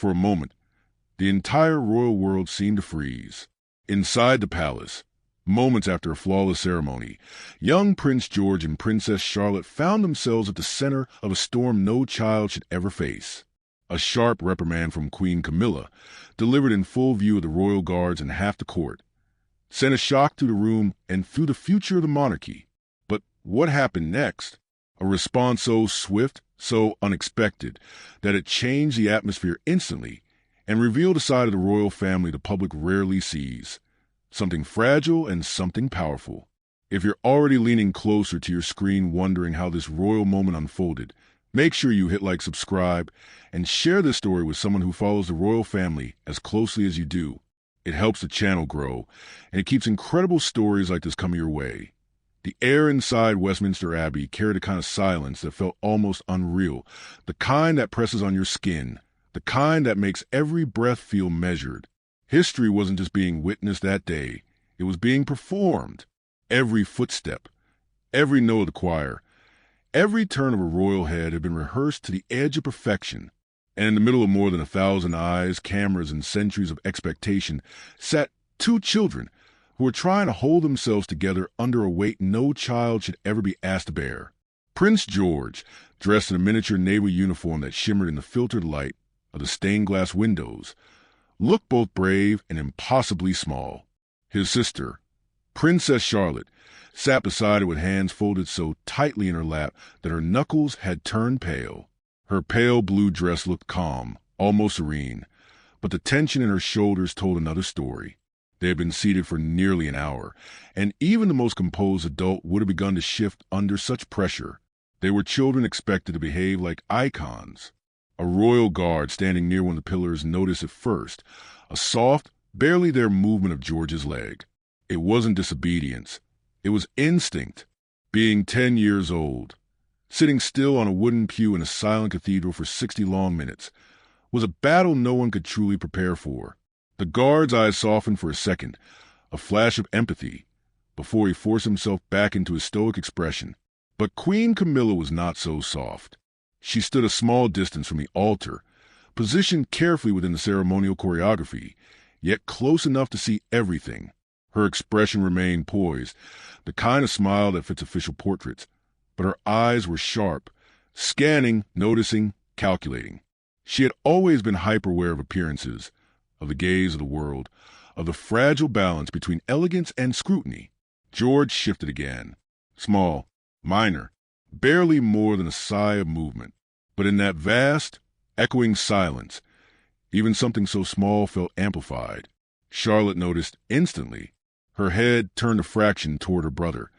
For a moment, the entire royal world seemed to freeze. Inside the palace, moments after a flawless ceremony, young Prince George and Princess Charlotte found themselves at the center of a storm no child should ever face. A sharp reprimand from Queen Camilla, delivered in full view of the royal guards and half the court, sent a shock through the room and through the future of the monarchy. But what happened next? A response so swift, so unexpected, that it changed the atmosphere instantly and revealed a side of the royal family the public rarely sees. Something fragile and something powerful. If you're already leaning closer to your screen wondering how this royal moment unfolded, make sure you hit like, subscribe, and share this story with someone who follows the royal family as closely as you do. It helps the channel grow, and it keeps incredible stories like this coming your way. The air inside Westminster Abbey carried a kind of silence that felt almost unreal, the kind that presses on your skin, the kind that makes every breath feel measured. History wasn't just being witnessed that day, it was being performed. Every footstep, every note of the choir, every turn of a royal head had been rehearsed to the edge of perfection. And in the middle of more than 1,000 eyes, cameras, and centuries of expectation sat two children who were trying to hold themselves together under a weight no child should ever be asked to bear. Prince George, dressed in a miniature naval uniform that shimmered in the filtered light of the stained glass windows, looked both brave and impossibly small. His sister, Princess Charlotte, sat beside her with hands folded so tightly in her lap that her knuckles had turned pale. Her pale blue dress looked calm, almost serene, but the tension in her shoulders told another story. They had been seated for nearly an hour, and even the most composed adult would have begun to shift under such pressure. They were children expected to behave like icons. A royal guard standing near one of the pillars noticed at first a soft, barely there movement of George's leg. It wasn't disobedience. It was instinct. Being 10 years old, sitting still on a wooden pew in a silent cathedral for 60 long minutes, was a battle no one could truly prepare for. The guard's eyes softened for a second, a flash of empathy, before he forced himself back into his stoic expression. But Queen Camilla was not so soft. She stood a small distance from the altar, positioned carefully within the ceremonial choreography, yet close enough to see everything. Her expression remained poised, the kind of smile that fits official portraits, but her eyes were sharp, scanning, noticing, calculating. She had always been hyper-aware of appearances, of the gaze of the world, of the fragile balance between elegance and scrutiny. George shifted again. Small, minor, barely more than a sigh of movement. But in that vast, echoing silence, even something so small felt amplified. Charlotte noticed instantly. Her head turned a fraction toward her brother,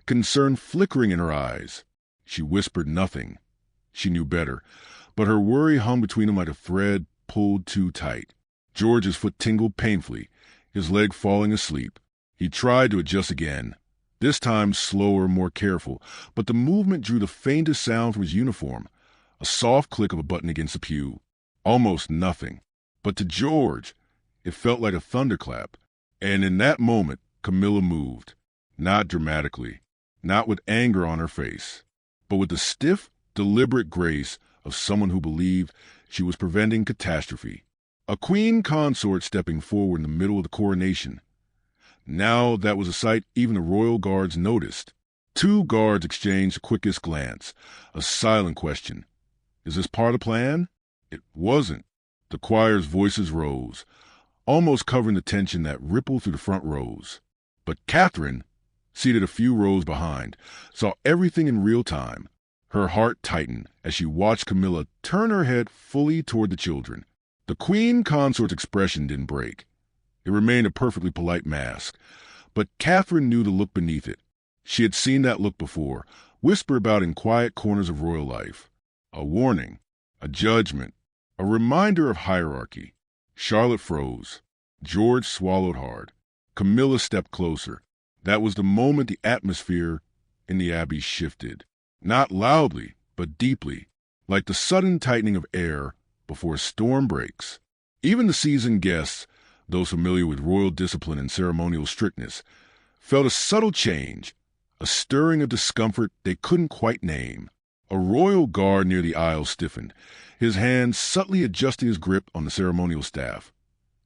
concern flickering in her eyes. She whispered nothing. She knew better, but her worry hung between them like a thread pulled too tight. George's foot tingled painfully, his leg falling asleep. He tried to adjust again, this time slower, more careful, but the movement drew the faintest sound from his uniform, a soft click of a button against the pew. Almost nothing. But to George, it felt like a thunderclap. And in that moment, Camilla moved. Not dramatically, not with anger on her face, but with the stiff, deliberate grace of someone who believed she was preventing catastrophe. A queen consort stepping forward in the middle of the coronation. Now that was a sight even the royal guards noticed. Two guards exchanged the quickest glance, a silent question. Is this part of the plan? It wasn't. The choir's voices rose, almost covering the tension that rippled through the front rows. But Catherine, seated a few rows behind, saw everything in real time. Her heart tightened as she watched Camilla turn her head fully toward the children. The queen consort's expression didn't break. It remained a perfectly polite mask, but Catherine knew the look beneath it. She had seen that look before, whispered about in quiet corners of royal life. A warning, a judgment, a reminder of hierarchy. Charlotte froze. George swallowed hard. Camilla stepped closer. That was the moment the atmosphere in the abbey shifted. Not loudly, but deeply, like the sudden tightening of air before a storm breaks. Even the seasoned guests, those familiar with royal discipline and ceremonial strictness, felt a subtle change, a stirring of discomfort they couldn't quite name. A royal guard near the aisle stiffened, his hand subtly adjusting his grip on the ceremonial staff,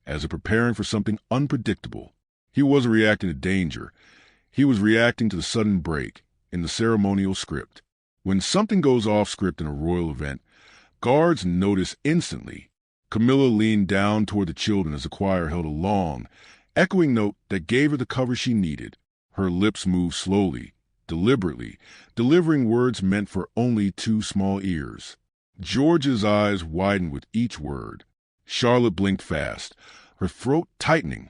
as if preparing for something unpredictable. He wasn't reacting to danger. He was reacting to the sudden break in the ceremonial script. When something goes off script in a royal event, guards notice instantly. Camilla leaned down toward the children as the choir held a long, echoing note that gave her the cover she needed. Her lips moved slowly, deliberately, delivering words meant for only two small ears. George's eyes widened with each word. Charlotte blinked fast, her throat tightening,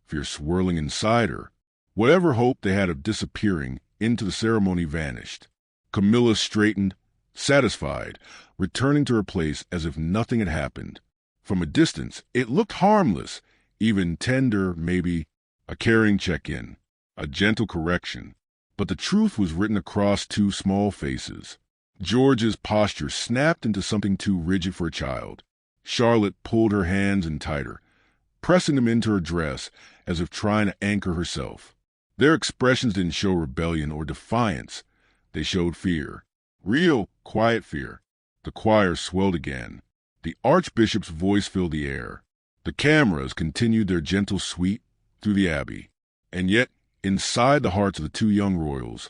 fear swirling inside her. Whatever hope they had of disappearing into the ceremony vanished. Camilla straightened, satisfied, returning to her place as if nothing had happened. From a distance, it looked harmless, even tender, maybe a caring check-in, a gentle correction. But the truth was written across two small faces. George's posture snapped into something too rigid for a child. Charlotte pulled her hands in tighter, pressing them into her dress as if trying to anchor herself. Their expressions didn't show rebellion or defiance. They showed fear. Real, quiet fear. The choir swelled again. The archbishop's voice filled the air. The cameras continued their gentle sweep through the abbey. And yet, inside the hearts of the two young royals,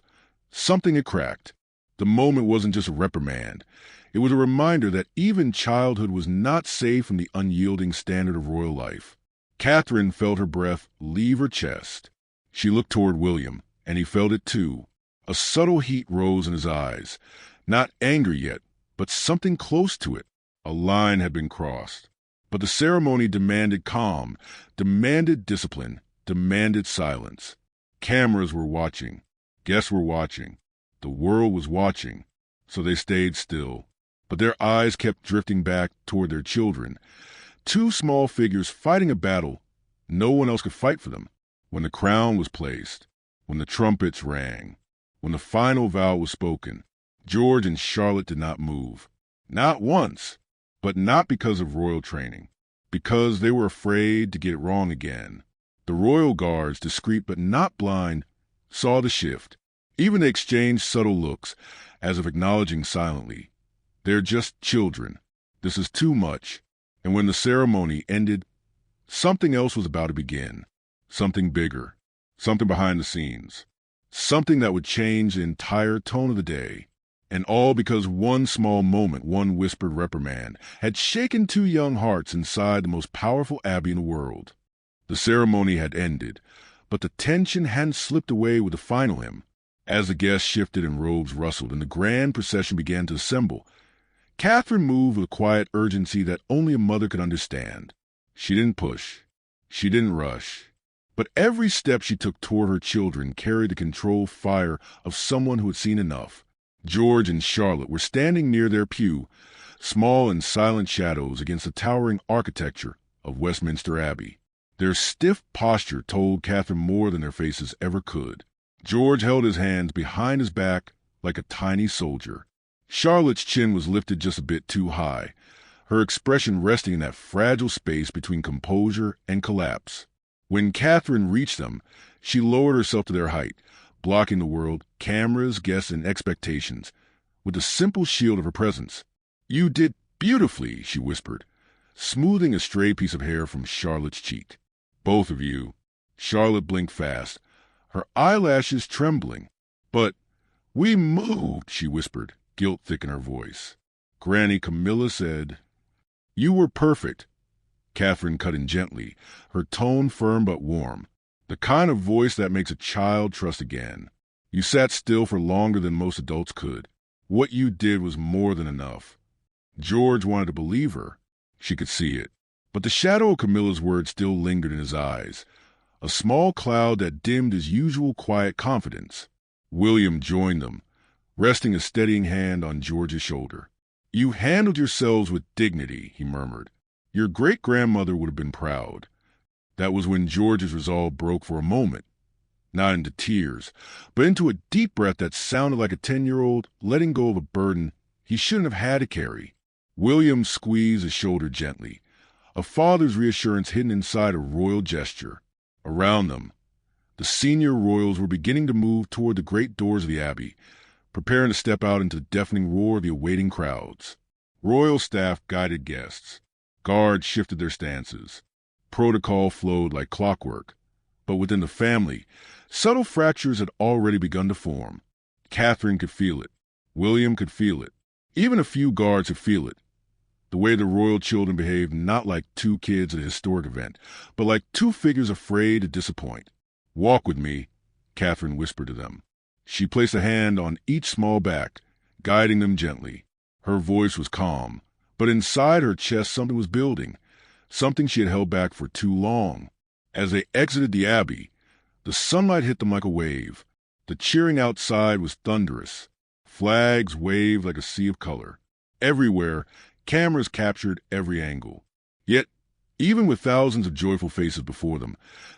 something had cracked. The moment wasn't just a reprimand. It was a reminder that even childhood was not safe from the unyielding standard of royal life. Catherine felt her breath leave her chest. She looked toward William, and he felt it too. A subtle heat rose in his eyes. Not anger yet, but something close to it. A line had been crossed. But the ceremony demanded calm, demanded discipline, demanded silence. Cameras were watching. Guests were watching. The world was watching. So they stayed still. But their eyes kept drifting back toward their children. Two small figures fighting a battle no one else could fight for them. When the crown was placed, when the trumpets rang, when the final vow was spoken, George and Charlotte did not move. Not once, but not because of royal training. Because they were afraid to get it wrong again. The royal guards, discreet but not blind, saw the shift. Even they exchanged subtle looks, as if acknowledging silently. They're just children. This is too much. And when the ceremony ended, something else was about to begin. Something bigger. Something behind the scenes. Something that would change the entire tone of the day. And all because one small moment, one whispered reprimand, had shaken two young hearts inside the most powerful abbey in the world. The ceremony had ended, but the tension hadn't slipped away with the final hymn. As the guests shifted and robes rustled and the grand procession began to assemble, Catherine moved with a quiet urgency that only a mother could understand. She didn't push. She didn't rush. But every step she took toward her children carried the controlled fire of someone who had seen enough. George and Charlotte were standing near their pew, small and silent shadows against the towering architecture of Westminster Abbey. Their stiff posture told Catherine more than their faces ever could. George held his hands behind his back like a tiny soldier. Charlotte's chin was lifted just a bit too high, her expression resting in that fragile space between composure and collapse. When Catherine reached them, she lowered herself to their height, blocking the world, cameras, guests, and expectations, with the simple shield of her presence. "You did beautifully," she whispered, smoothing a stray piece of hair from Charlotte's cheek. "Both of you." Charlotte blinked fast, her eyelashes trembling. "But we moved," she whispered, guilt thick in her voice. Granny Camilla said, "You were perfect." Catherine cut in gently, her tone firm but warm, the kind of voice that makes a child trust again. "You sat still for longer than most adults could. What you did was more than enough." George wanted to believe her. She could see it. But the shadow of Camilla's words still lingered in his eyes, a small cloud that dimmed his usual quiet confidence. William joined them, resting a steadying hand on George's shoulder. "You handled yourselves with dignity," he murmured. "Your great-grandmother would have been proud." That was when George's resolve broke for a moment, not into tears, but into a deep breath that sounded like a 10-year-old letting go of a burden he shouldn't have had to carry. William squeezed his shoulder gently, a father's reassurance hidden inside a royal gesture. Around them, the senior royals were beginning to move toward the great doors of the abbey, preparing to step out into the deafening roar of the awaiting crowds. Royal staff guided guests. Guards shifted their stances. Protocol flowed like clockwork. But within the family, subtle fractures had already begun to form. Catherine could feel it. William could feel it. Even a few guards could feel it. The way the royal children behaved not like two kids at a historic event, but like two figures afraid to disappoint. "Walk with me," Catherine whispered to them. She placed a hand on each small back, guiding them gently. Her voice was calm, but inside her chest something was building, something she had held back for too long. As they exited the abbey, the sunlight hit them like a wave. The cheering outside was thunderous. Flags waved like a sea of color. Everywhere, cameras captured every angle. Yet, even with thousands of joyful faces before them,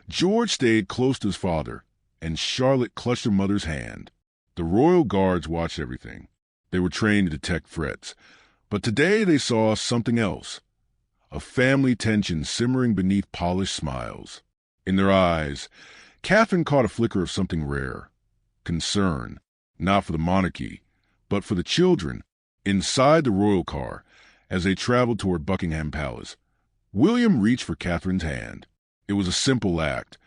George stayed close to his father, and Charlotte clutched her mother's hand. The royal guards watched everything. They were trained to detect threats. But today they saw something else. A family tension simmering beneath polished smiles. In their eyes, Catherine caught a flicker of something rare. Concern, not for the monarchy, but for the children. Inside the royal car, as they traveled toward Buckingham Palace, William reached for Catherine's hand. It was a simple act,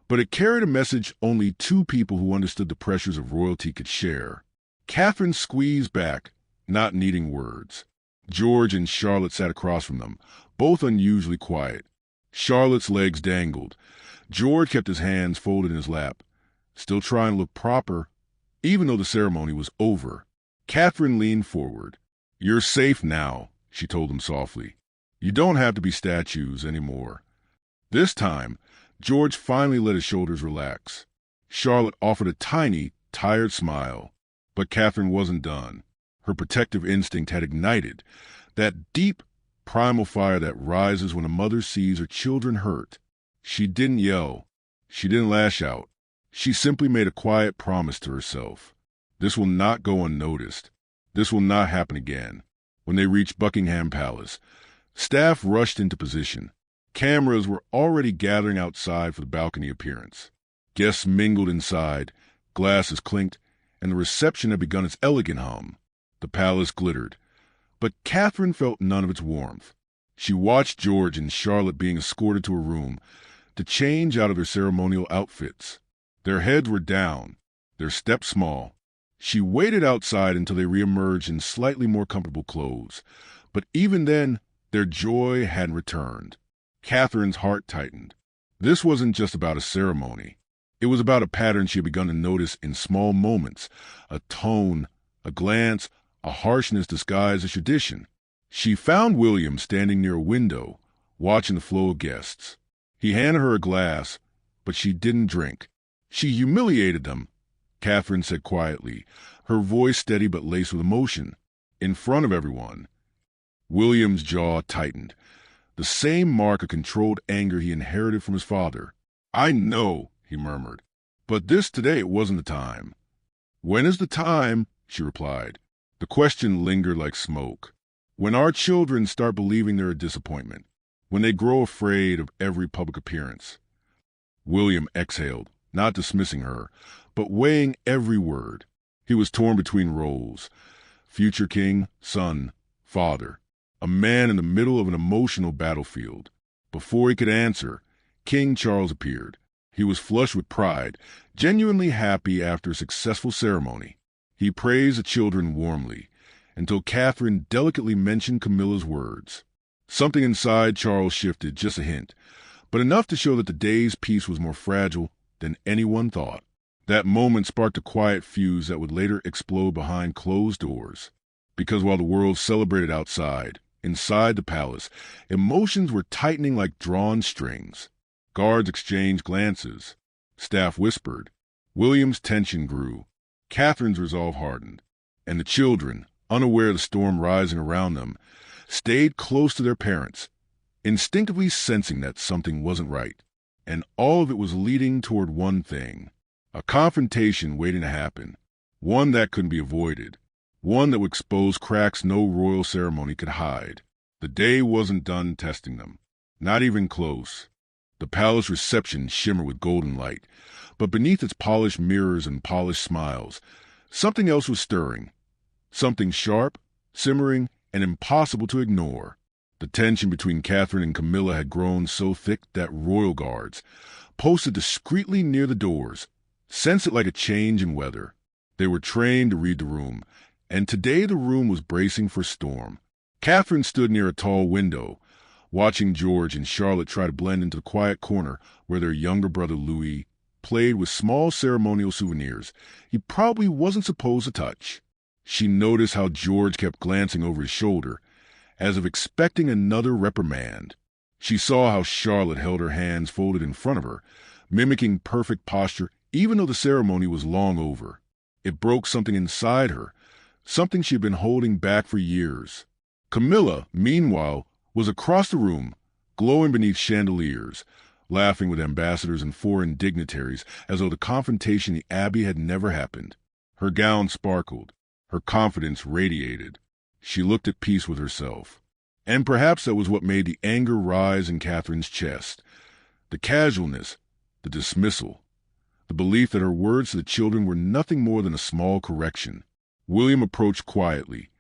but it carried a message only two people who understood the pressures of royalty could share. Catherine squeezed back, not needing words. George and Charlotte sat across from them, both unusually quiet. Charlotte's legs dangled. George kept his hands folded in his lap, still trying to look proper, even though the ceremony was over. Catherine leaned forward. "You're safe now," she told him softly. "You don't have to be statues anymore." This time, George finally let his shoulders relax. Charlotte offered a tiny, tired smile. But Catherine wasn't done. Her protective instinct had ignited, that deep, primal fire that rises when a mother sees her children hurt. She didn't yell. She didn't lash out. She simply made a quiet promise to herself. This will not go unnoticed. This will not happen again. When they reached Buckingham Palace, staff rushed into position. Cameras were already gathering outside for the balcony appearance. Guests mingled inside, glasses clinked, and the reception had begun its elegant hum. The palace glittered, but Catherine felt none of its warmth. She watched George and Charlotte being escorted to a room to change out of their ceremonial outfits. Their heads were down, their steps small. She waited outside until they reemerged in slightly more comfortable clothes, but even then, their joy hadn't returned. Catherine's heart tightened. This wasn't just about a ceremony. It was about a pattern she had begun to notice in small moments, a tone, a glance, a harshness disguised as tradition. She found William standing near a window, watching the flow of guests. He handed her a glass, but she didn't drink. She humiliated them, Catherine said quietly, her voice steady but laced with emotion. In front of everyone. William's jaw tightened, the same mark of controlled anger he inherited from his father. "I know," he murmured, "but today it wasn't the time." "When is the time?" she replied. The question lingered like smoke. "When our children start believing they're a disappointment. When they grow afraid of every public appearance." William exhaled, not dismissing her, but weighing every word. He was torn between roles. Future king, son, father. A man in the middle of an emotional battlefield. Before he could answer, King Charles appeared. He was flushed with pride, genuinely happy after a successful ceremony. He praised the children warmly, until Catherine delicately mentioned Camilla's words. Something inside Charles shifted just a hint, but enough to show that the day's peace was more fragile than anyone thought. That moment sparked a quiet fuse that would later explode behind closed doors. Because while the world celebrated outside, inside the palace, emotions were tightening like drawn strings. Guards exchanged glances. Staff whispered. William's tension grew. Catherine's resolve hardened. And the children, unaware of the storm rising around them, stayed close to their parents, instinctively sensing that something wasn't right. And all of it was leading toward one thing. A confrontation waiting to happen. One that couldn't be avoided. One that would expose cracks no royal ceremony could hide. The day wasn't done testing them. Not even close. The palace reception shimmered with golden light, but beneath its polished mirrors and polished smiles, Something else was stirring. Something sharp, simmering, and impossible to ignore. The tension between Catherine and Camilla had grown so thick that royal guards, posted discreetly near the doors, sensed it like a change in weather. They were trained to read the room, and today the room was bracing for storm. Catherine stood near a tall window, watching George and Charlotte try to blend into the quiet corner where their younger brother Louis played with small ceremonial souvenirs he probably wasn't supposed to touch. She noticed how George kept glancing over his shoulder, as if expecting another reprimand. She saw how Charlotte held her hands folded in front of her, mimicking perfect posture even though the ceremony was long over. It broke something inside her, something she had been holding back for years. Camilla, meanwhile, was across the room, glowing beneath chandeliers, laughing with ambassadors and foreign dignitaries as though the confrontation in the Abbey had never happened. Her gown sparkled. Her confidence radiated. She looked at peace with herself. And perhaps that was what made the anger rise in Catherine's chest. The casualness, the dismissal, the belief that her words to the children were nothing more than a small correction. William approached quietly,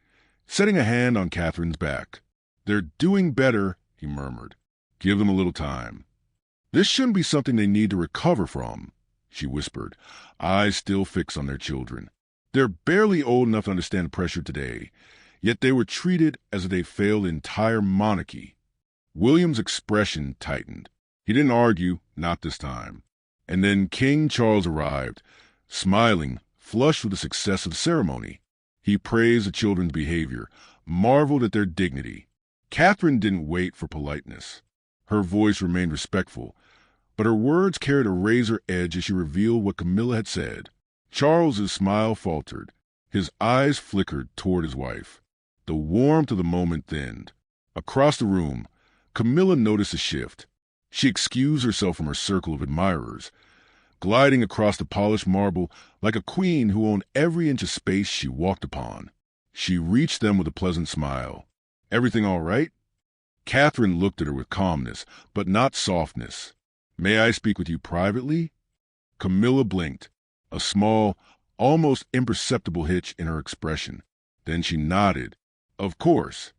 setting a hand on Catherine's back. "They're doing better," he murmured. "Give them a little time." "This shouldn't be something they need to recover from," she whispered, eyes still fixed on their children. "They're barely old enough to understand the pressure today, yet they were treated as if they failed the entire monarchy." William's expression tightened. He didn't argue, not this time. And then King Charles arrived, smiling, flushed with the success of the ceremony. He praised the children's behavior, marveled at their dignity. Catherine didn't wait for politeness. Her voice remained respectful, but her words carried a razor edge as she revealed what Camilla had said. Charles's smile faltered. His eyes flickered toward his wife. The warmth of the moment thinned. Across the room, Camilla noticed a shift. She excused herself from her circle of admirers, gliding across the polished marble like a queen who owned every inch of space she walked upon. She reached them with a pleasant smile. "Everything all right?" Catherine looked at her with calmness, but not softness. "May I speak with you privately?" Camilla blinked, a small, almost imperceptible hitch in her expression. Then she nodded. "Of course."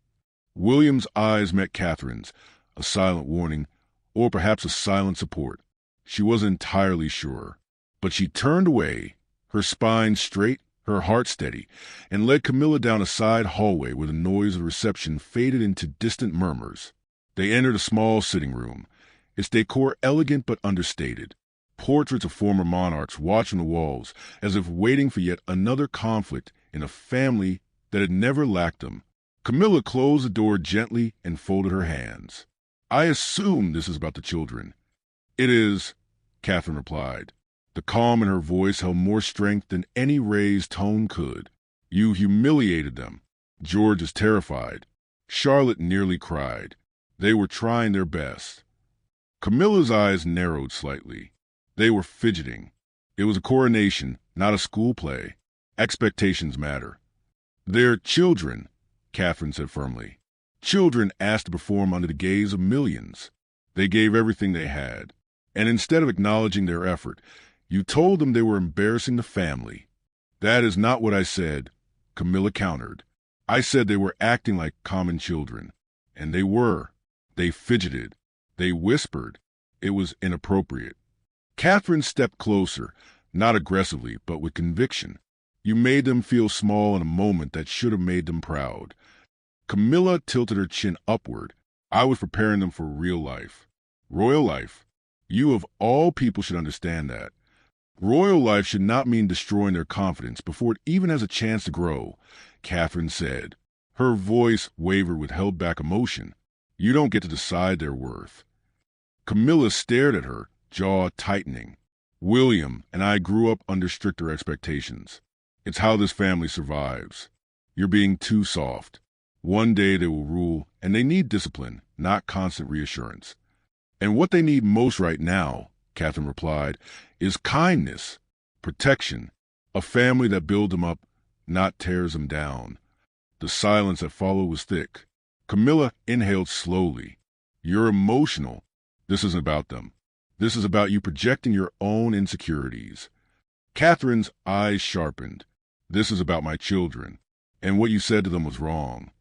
William's eyes met Catherine's, a silent warning, or perhaps a silent support. She wasn't entirely sure. But she turned away, her spine straight, her heart steady, and led Camilla down a side hallway where the noise of the reception faded into distant murmurs. They entered a small sitting room, its decor elegant but understated. Portraits of former monarchs watched on the walls, as if waiting for yet another conflict in a family that had never lacked them. Camilla closed the door gently and folded her hands. "I assume this is about the children." "It is," Catherine replied. The calm in her voice held more strength than any raised tone could. "You humiliated them. George is terrified." Charlotte nearly cried. They were trying their best. Camilla's eyes narrowed slightly. They were fidgeting. It was a coronation, not a school play. Expectations matter. "They're children," Catherine said firmly. "Children asked to perform under the gaze of millions. They gave everything they had. And instead of acknowledging their effort, you told them they were embarrassing the family." "That is not what I said," Camilla countered. "I said they were acting like common children." And they were. They fidgeted. They whispered. It was inappropriate. Catherine stepped closer, not aggressively, but with conviction. "You made them feel small in a moment that should have made them proud." Camilla tilted her chin upward. "I was preparing them for real life. Royal life. You of all people should understand that. Royal life should not mean destroying their confidence before it even has a chance to grow," Catherine said. Her voice wavered with held-back emotion. "You don't get to decide their worth." Camilla stared at her, jaw tightening. "William and I grew up under stricter expectations. It's how this family survives. You're being too soft. One day they will rule, and they need discipline, not constant reassurance." "And what they need most right now," Catherine replied, "is kindness, protection, a family that builds them up, not tears them down." The silence that followed was thick. Camilla inhaled slowly. "You're emotional. This isn't about them. This is about you projecting your own insecurities." Catherine's eyes sharpened. This is about my children, and what you said to them was wrong."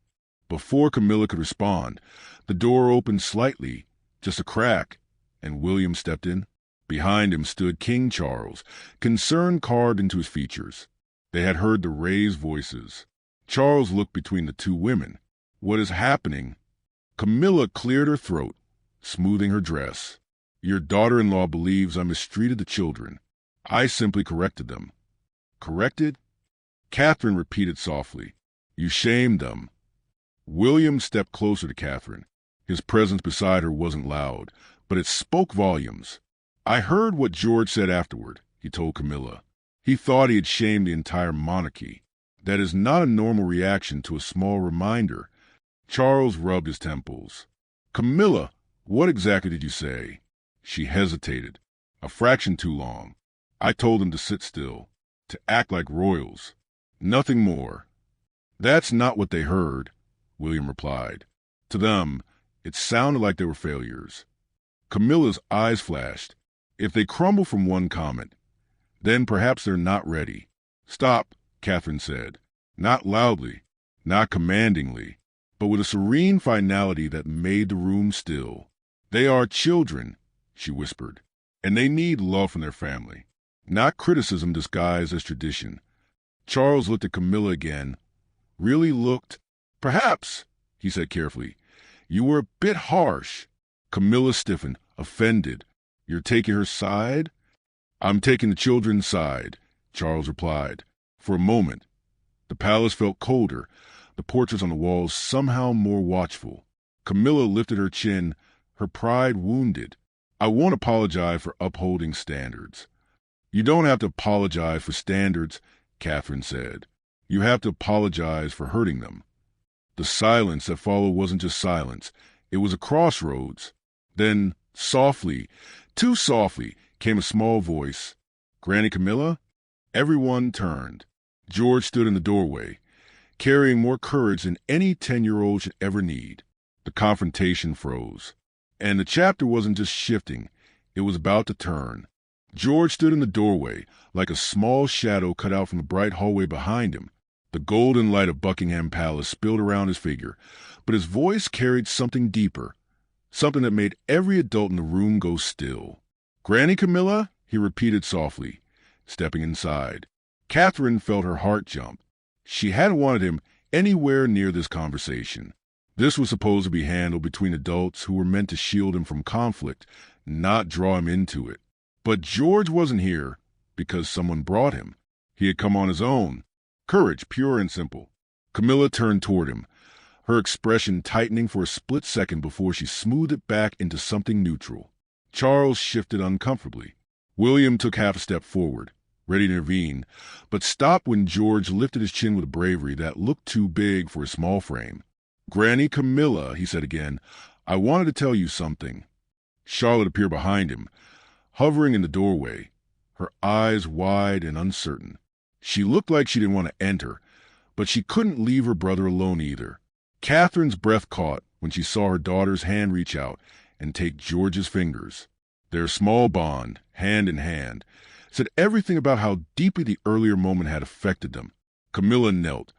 Before Camilla could respond, the door opened slightly, just a crack, and William stepped in. Behind him stood King Charles, concern carved into his features. They had heard the raised voices. Charles looked between the two women. "What is happening?" Camilla cleared her throat, smoothing her dress. "Your daughter-in-law believes I mistreated the children. I simply corrected them." "Corrected?" Catherine repeated softly. "You shamed them." William stepped closer to Catherine. His presence beside her wasn't loud, but it spoke volumes. "I heard what George said afterward," he told Camilla. "He thought he had shamed the entire monarchy. That is not a normal reaction to a small reminder." Charles rubbed his temples. "Camilla, what exactly did you say?" She hesitated. "A fraction too long. I told them to sit still, to act like royals. Nothing more." "That's not what they heard," William replied. "To them, it sounded like they were failures." Camilla's eyes flashed. "If they crumble from one comment, then perhaps they're not ready." "Stop," Catherine said. Not loudly, not commandingly, but with a serene finality that made the room still. "They are children," she whispered, "and they need love from their family, not criticism disguised as tradition." Charles looked at Camilla again, really looked. "Perhaps," he said carefully, "you were a bit harsh." Camilla stiffened, offended. "You're taking her side?" "I'm taking the children's side," Charles replied. For a moment, the palace felt colder, the portraits on the walls somehow more watchful. Camilla lifted her chin, her pride wounded. "I won't apologize for upholding standards." "You don't have to apologize for standards," Catherine said. "You have to apologize for hurting them." The silence that followed wasn't just silence. It was a crossroads. Then, softly, too softly, came a small voice. "Granny Camilla?" Everyone turned. George stood in the doorway, carrying more courage than any 10-year-old should ever need. The confrontation froze. And the chapter wasn't just shifting, it was about to turn. George stood in the doorway, like a small shadow cut out from the bright hallway behind him. The golden light of Buckingham Palace spilled around his figure, but his voice carried something deeper, something that made every adult in the room go still. "Granny Camilla?" he repeated softly, stepping inside. Catherine felt her heart jump. She hadn't wanted him anywhere near this conversation. This was supposed to be handled between adults who were meant to shield him from conflict, not draw him into it. But George wasn't here because someone brought him. He had come on his own. Courage, pure and simple. Camilla turned toward him, her expression tightening for a split second before she smoothed it back into something neutral. Charles shifted uncomfortably. William took half a step forward, ready to intervene, but stopped when George lifted his chin with a bravery that looked too big for his small frame. "Granny Camilla," he said again, "I wanted to tell you something." Charlotte appeared behind him, hovering in the doorway, her eyes wide and uncertain. She looked like she didn't want to enter, but she couldn't leave her brother alone either. Catherine's breath caught when she saw her daughter's hand reach out and take George's fingers. Their small bond, hand in hand, said everything about how deeply the earlier moment had affected them. Camilla knelt,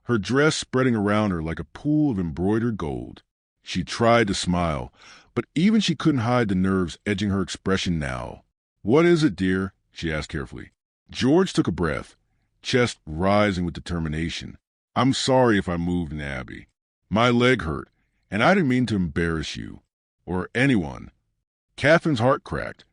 her dress spreading around her like a pool of embroidered gold. She tried to smile, but even she couldn't hide the nerves edging her expression now. "What is it, dear?" she asked carefully. George took a breath, chest rising with determination. "I'm sorry if I moved in Abbey. My leg hurt, and I didn't mean to embarrass you, or anyone." Catherine's heart cracked,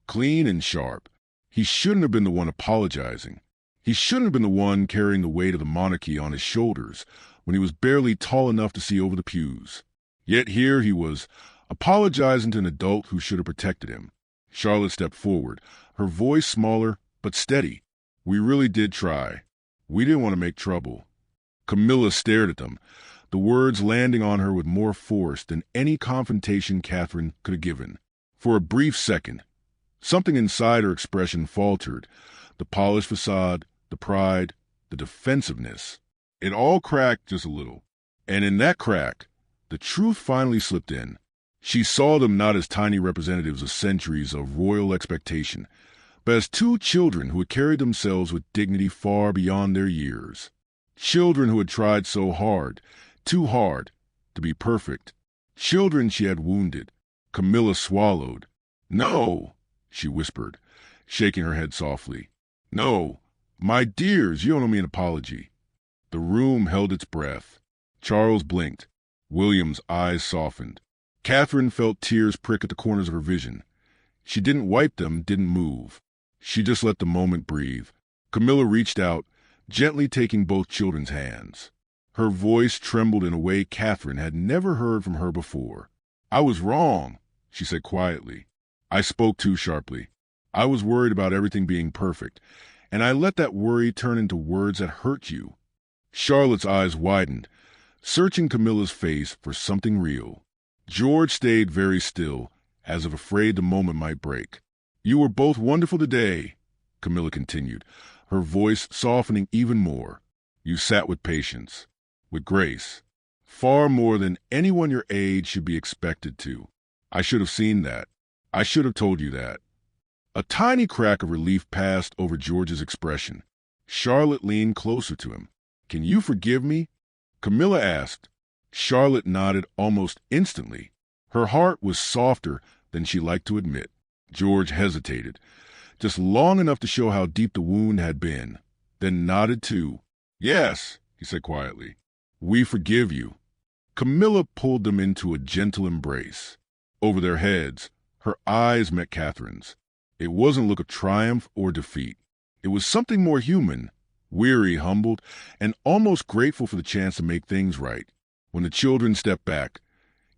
clean and sharp. He shouldn't have been the one apologizing. He shouldn't have been the one carrying the weight of the monarchy on his shoulders when he was barely tall enough to see over the pews. Yet here he was, apologizing to an adult who should have protected him. Charlotte stepped forward, her voice smaller but steady. "We really did try. We didn't want to make trouble." Camilla stared at them, the words landing on her with more force than any confrontation Catherine could have given. For a brief second, something inside her expression faltered, the polished facade, the pride, the defensiveness. It all cracked just a little, and in that crack, the truth finally slipped in. She saw them not as tiny representatives of centuries of royal expectation, but as two children who had carried themselves with dignity far beyond their years. Children who had tried so hard, too hard, to be perfect. Children she had wounded. Camilla swallowed. "No," she whispered, shaking her head softly. "No, my dears, you don't owe me an apology." The room held its breath. Charles blinked. William's eyes softened. Catherine felt tears prick at the corners of her vision. She didn't wipe them, didn't move. She just let the moment breathe. Camilla reached out, gently taking both children's hands. Her voice trembled in a way Catherine had never heard from her before. "I was wrong," she said quietly. "I spoke too sharply. I was worried about everything being perfect, and I let that worry turn into words that hurt you." Charlotte's eyes widened, searching Camilla's face for something real. George stayed very still, as if afraid the moment might break. "You were both wonderful today," Camilla continued, her voice softening even more. "You sat with patience, with grace, far more than anyone your age should be expected to. I should have seen that. I should have told you that." A tiny crack of relief passed over George's expression. Charlotte leaned closer to him. "Can you forgive me?" Camilla asked. Charlotte nodded almost instantly. Her heart was softer than she liked to admit. George hesitated, just long enough to show how deep the wound had been, then nodded too. "Yes," he said quietly. "We forgive you." Camilla pulled them into a gentle embrace. Over their heads, her eyes met Catherine's. It wasn't a look of triumph or defeat. It was something more human, weary, humbled, and almost grateful for the chance to make things right. When the children stepped back,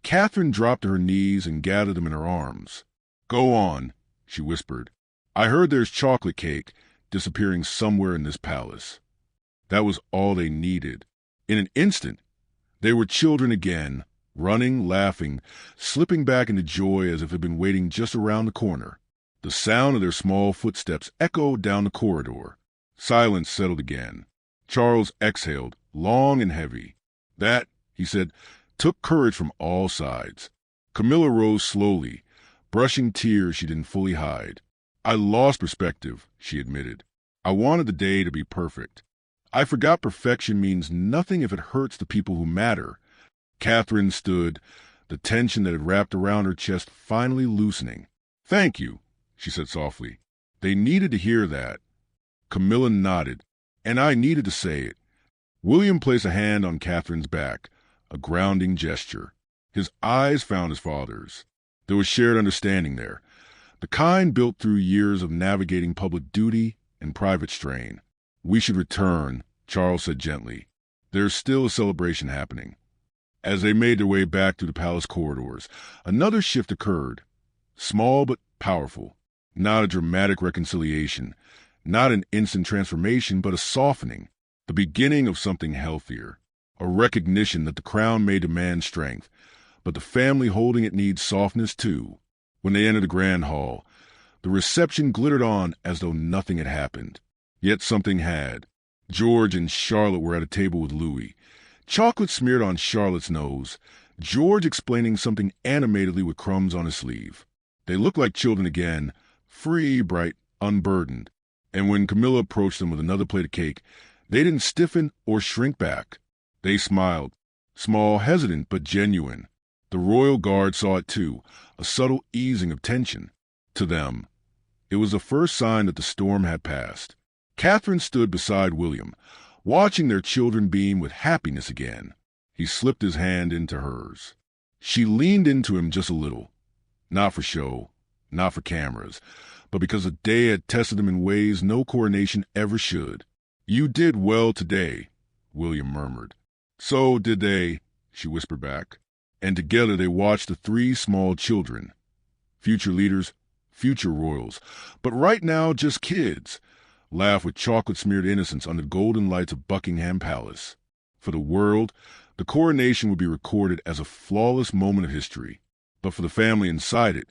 Catherine dropped to her knees and gathered them in her arms. "Go on," she whispered. "I heard there's chocolate cake disappearing somewhere in this palace." That was all they needed. In an instant, they were children again, running, laughing, slipping back into joy as if it had been waiting just around the corner. The sound of their small footsteps echoed down the corridor. Silence settled again. Charles exhaled, long and heavy. That, he said, took courage from all sides. Camilla rose slowly, brushing tears she didn't fully hide. "I lost perspective," she admitted. "I wanted the day to be perfect. I forgot perfection means nothing if it hurts the people who matter." Catherine stood, the tension that had wrapped around her chest finally loosening. "Thank you," she said softly. "They needed to hear that." Camilla nodded, and I needed to say it. William placed a hand on Catherine's back, a grounding gesture. His eyes found his father's. There was shared understanding there, the kind built through years of navigating public duty and private strain. "We should return," Charles said gently. "There's still a celebration happening." As they made their way back through the palace corridors, another shift occurred. Small but powerful. Not a dramatic reconciliation, not an instant transformation, but a softening, the beginning of something healthier. A recognition that the crown may demand strength, but the family holding it needs softness too. When they entered the grand hall, the reception glittered on as though nothing had happened. Yet something had. George and Charlotte were at a table with Louis. Chocolate smeared on Charlotte's nose, George explaining something animatedly with crumbs on his sleeve. They looked like children again, free, bright, unburdened. And when Camilla approached them with another plate of cake, they didn't stiffen or shrink back. They smiled, small, hesitant, but genuine. The royal guard saw it too, a subtle easing of tension. To them, it was the first sign that the storm had passed. Catherine stood beside William, watching their children beam with happiness again. He slipped his hand into hers. She leaned into him just a little. Not for show, not for cameras, but because the day had tested them in ways no coronation ever should. "You did well today," William murmured. "So did they," she whispered back. And together they watched the three small children. Future leaders, future royals, but right now just kids, laugh with chocolate-smeared innocence under the golden lights of Buckingham Palace. For the world, the coronation would be recorded as a flawless moment of history. But for the family inside it,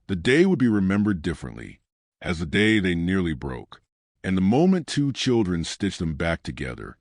the day would be remembered differently, as the day they nearly broke, and the moment two children stitched them back together.